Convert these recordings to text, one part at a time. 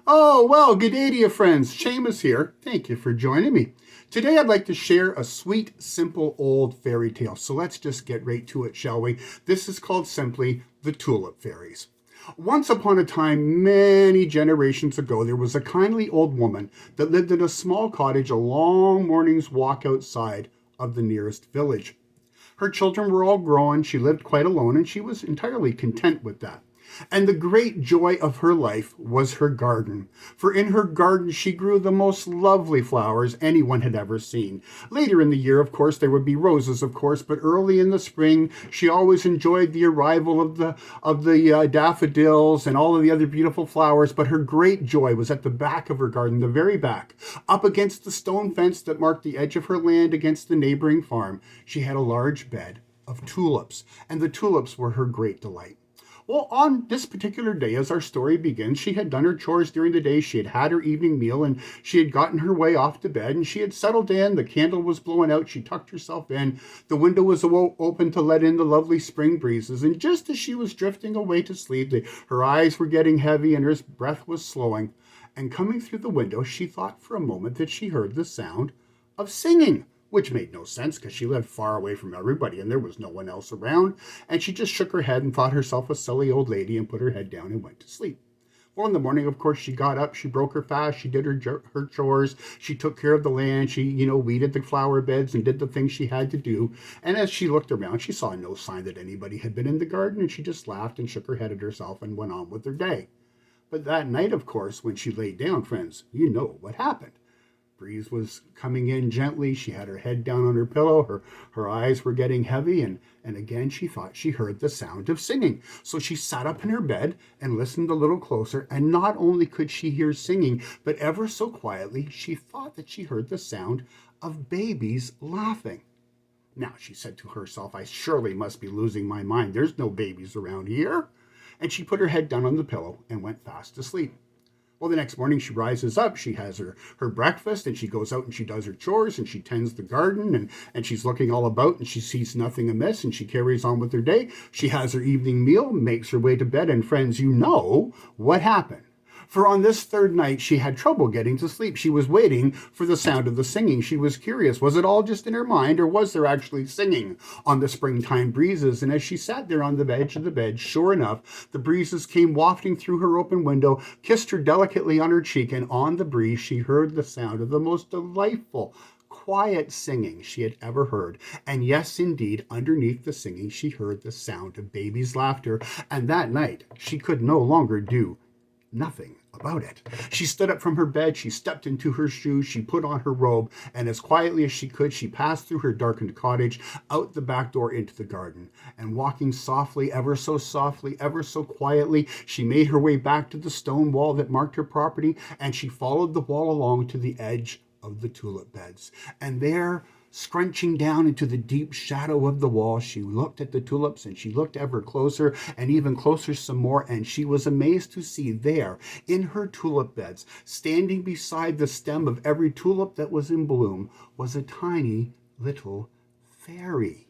Oh, well, good day to you, friends. Seamus here. Thank you for joining me. Today, I'd like to share a sweet, simple old fairy tale. So let's just get right to it, shall we? This is called simply The Tulip Fairies. Once upon a time, many generations ago, there was a kindly old woman that lived in a small cottage a long morning's walk outside of the nearest village. Her children were all grown, she lived quite alone, and she was entirely content with that. And the great joy of her life was her garden. For in her garden she grew the most lovely flowers anyone had ever seen. Later in the year, of course, there would be roses, of course, but early in the spring she always enjoyed the arrival of the daffodils and all of the other beautiful flowers. But her great joy was at the back of her garden, the very back, up against the stone fence that marked the edge of her land against the neighboring farm. She had a large bed of tulips, and the tulips were her great delight. Well, on this particular day, as our story begins, she had done her chores during the day, she had had her evening meal, and she had gotten her way off to bed, and she had settled in. The candle was blowing out. She tucked herself in. The window was open to let in the lovely spring breezes, and just as she was drifting away to sleep, her eyes were getting heavy and her breath was slowing. And coming through the window, she thought for a moment that she heard the sound of singing, which made no sense because she lived far away from everybody and there was no one else around. And she just shook her head and thought herself a silly old lady and put her head down and went to sleep. Well, in the morning, of course, she got up, she broke her fast, she did her chores, she took care of the land, she, weeded the flower beds and did the things she had to do. And as she looked around, she saw no sign that anybody had been in the garden, and she just laughed and shook her head at herself and went on with her day. But that night, of course, when she laid down, friends, you know what happened. Breeze was coming in gently. She had her head down on her pillow. Her eyes were getting heavy, and again she thought she heard the sound of singing. So she sat up in her bed and listened a little closer, and not only could she hear singing, but ever so quietly, she thought that she heard the sound of babies laughing. Now, she said to herself, I surely must be losing my mind. There's no babies around here. And she put her head down on the pillow and went fast asleep. Well, the next morning she rises up, she has her breakfast, and she goes out and she does her chores, and she tends the garden, and she's looking all about, and she sees nothing amiss, and she carries on with her day. She has her evening meal, makes her way to bed, and friends, you know what happened. For on this third night, she had trouble getting to sleep. She was waiting for the sound of the singing. She was curious. Was it all just in her mind, or was there actually singing on the springtime breezes? And as she sat there on the edge of the bed, sure enough, the breezes came wafting through her open window, kissed her delicately on her cheek, and on the breeze she heard the sound of the most delightful, quiet singing she had ever heard. And yes, indeed, underneath the singing, she heard the sound of babies' laughter. And that night, she could no longer do nothing about it. She stood up from her bed, she stepped into her shoes, she put on her robe, and as quietly as she could, she passed through her darkened cottage, out the back door into the garden. And walking softly, ever so quietly, she made her way back to the stone wall that marked her property, and she followed the wall along to the edge of the tulip beds. And there, scrunching down into the deep shadow of the wall, she looked at the tulips, and she looked ever closer and even closer some more, and she was amazed to see there in her tulip beds, standing beside the stem of every tulip that was in bloom, was a tiny little fairy.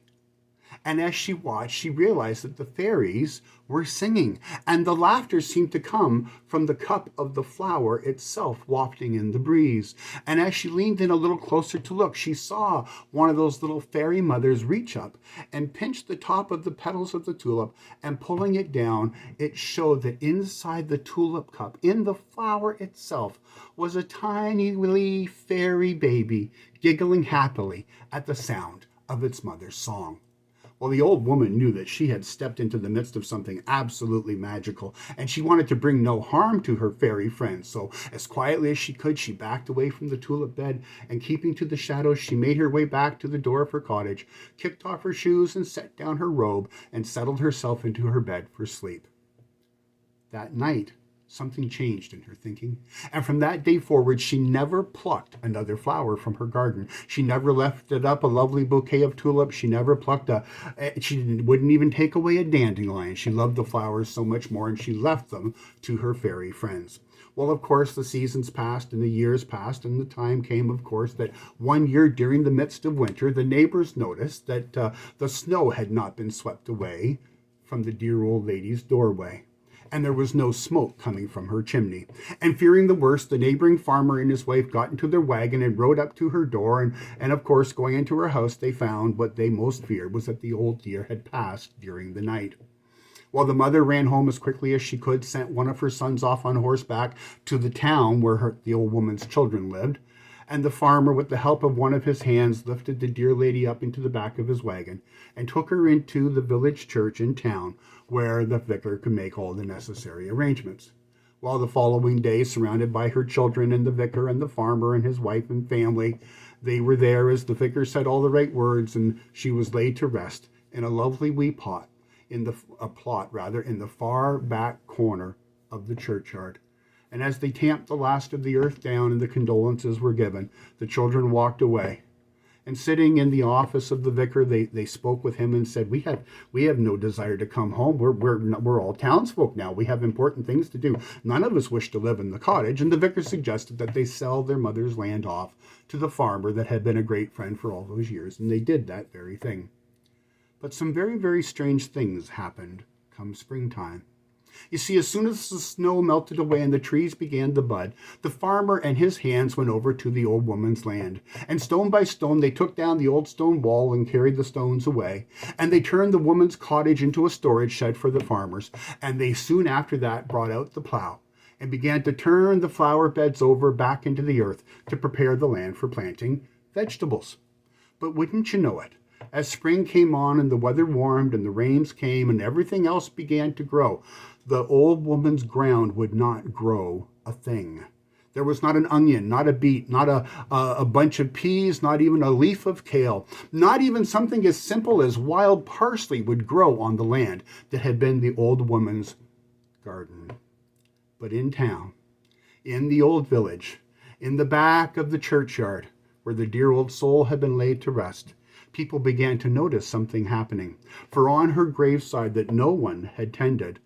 And as she watched, she realized that the fairies were singing, and the laughter seemed to come from the cup of the flower itself wafting in the breeze. And as she leaned in a little closer to look, she saw one of those little fairy mothers reach up and pinch the top of the petals of the tulip, and pulling it down, it showed that inside the tulip cup, in the flower itself, was a tiny wee fairy baby giggling happily at the sound of its mother's song. Well, the old woman knew that she had stepped into the midst of something absolutely magical, and she wanted to bring no harm to her fairy friends. So, as quietly as she could, she backed away from the tulip bed, and keeping to the shadows, she made her way back to the door of her cottage, kicked off her shoes, and set down her robe, and settled herself into her bed for sleep. That night, something changed in her thinking. And from that day forward, she never plucked another flower from her garden. She never lifted up a lovely bouquet of tulips. She never plucked she wouldn't even take away a dandelion. She loved the flowers so much more, and she left them to her fairy friends. Well, of course, the seasons passed and the years passed, and the time came, of course, that one year during the midst of winter, the neighbors noticed that the snow had not been swept away from the dear old lady's doorway. and there was no smoke coming from her chimney. And fearing the worst, the neighboring farmer and his wife got into their wagon and rode up to her door, and of course, going into her house, they found what they most feared was that the old dear had passed during the night. While the mother ran home as quickly as she could, sent one of her sons off on horseback to the town where the old woman's children lived, and the farmer, with the help of one of his hands, lifted the dear lady up into the back of his wagon and took her into the village church in town, where the vicar could make all the necessary arrangements. While the following day, surrounded by her children and the vicar and the farmer and his wife and family, they were there as the vicar said all the right words, and she was laid to rest in a lovely wee plot in the far back corner of the churchyard. And as they tamped the last of the earth down and the condolences were given, the children walked away. And sitting in the office of the vicar, they spoke with him and said, we have no desire to come home. We're all townsfolk now. We have important things to do. None of us wish to live in the cottage. And the vicar suggested that they sell their mother's land off to the farmer that had been a great friend for all those years. And they did that very thing. But some very, very strange things happened come springtime. You see, as soon as the snow melted away and the trees began to bud, the farmer and his hands went over to the old woman's land. And stone by stone, they took down the old stone wall and carried the stones away. And they turned the woman's cottage into a storage shed for the farmers. And they soon after that brought out the plow and began to turn the flower beds over back into the earth to prepare the land for planting vegetables. But wouldn't you know it? As spring came on and the weather warmed and the rains came and everything else began to grow, the old woman's ground would not grow a thing. There was not an onion, not a beet, not a bunch of peas, not even a leaf of kale, not even something as simple as wild parsley would grow on the land that had been the old woman's garden. But in town, in the old village, in the back of the churchyard, where the dear old soul had been laid to rest, people began to notice something happening. For on her graveside that no one had tended,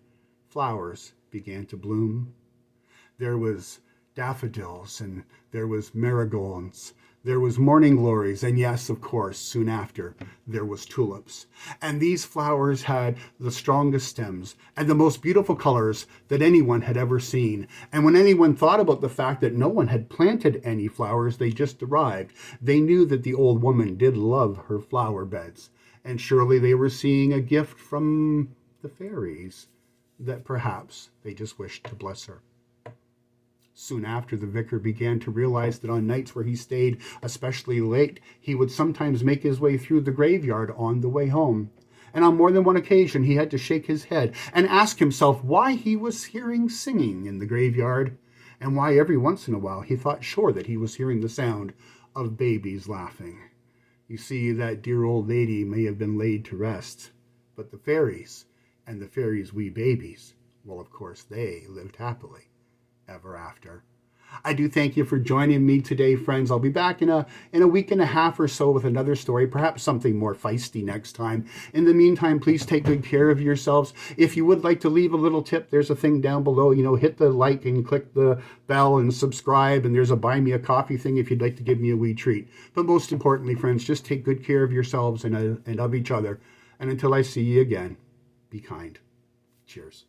flowers began to bloom. There was daffodils, and there was marigolds, there was morning glories, and yes, of course, soon after, there was tulips. And these flowers had the strongest stems and the most beautiful colors that anyone had ever seen. And when anyone thought about the fact that no one had planted any flowers, they just arrived, they knew that the old woman did love her flower beds. And surely they were seeing a gift from the fairies that perhaps they just wished to bless her. Soon after, the vicar began to realize that on nights where he stayed especially late, he would sometimes make his way through the graveyard on the way home. And on more than one occasion, he had to shake his head and ask himself why he was hearing singing in the graveyard, and why every once in a while he thought sure that he was hearing the sound of babies laughing. You see, that dear old lady may have been laid to rest, but the fairies and the fairies' wee babies, well, of course, they lived happily ever after. I do thank you for joining me today, friends. I'll be back in a week and a half or so with another story, perhaps something more feisty next time. In the meantime, please take good care of yourselves. If you would like to leave a little tip, there's a thing down below. Hit the like and click the bell and subscribe, and there's a buy me a coffee thing if you'd like to give me a wee treat. But most importantly, friends, just take good care of yourselves and of each other. And until I see you again, be kind. Cheers.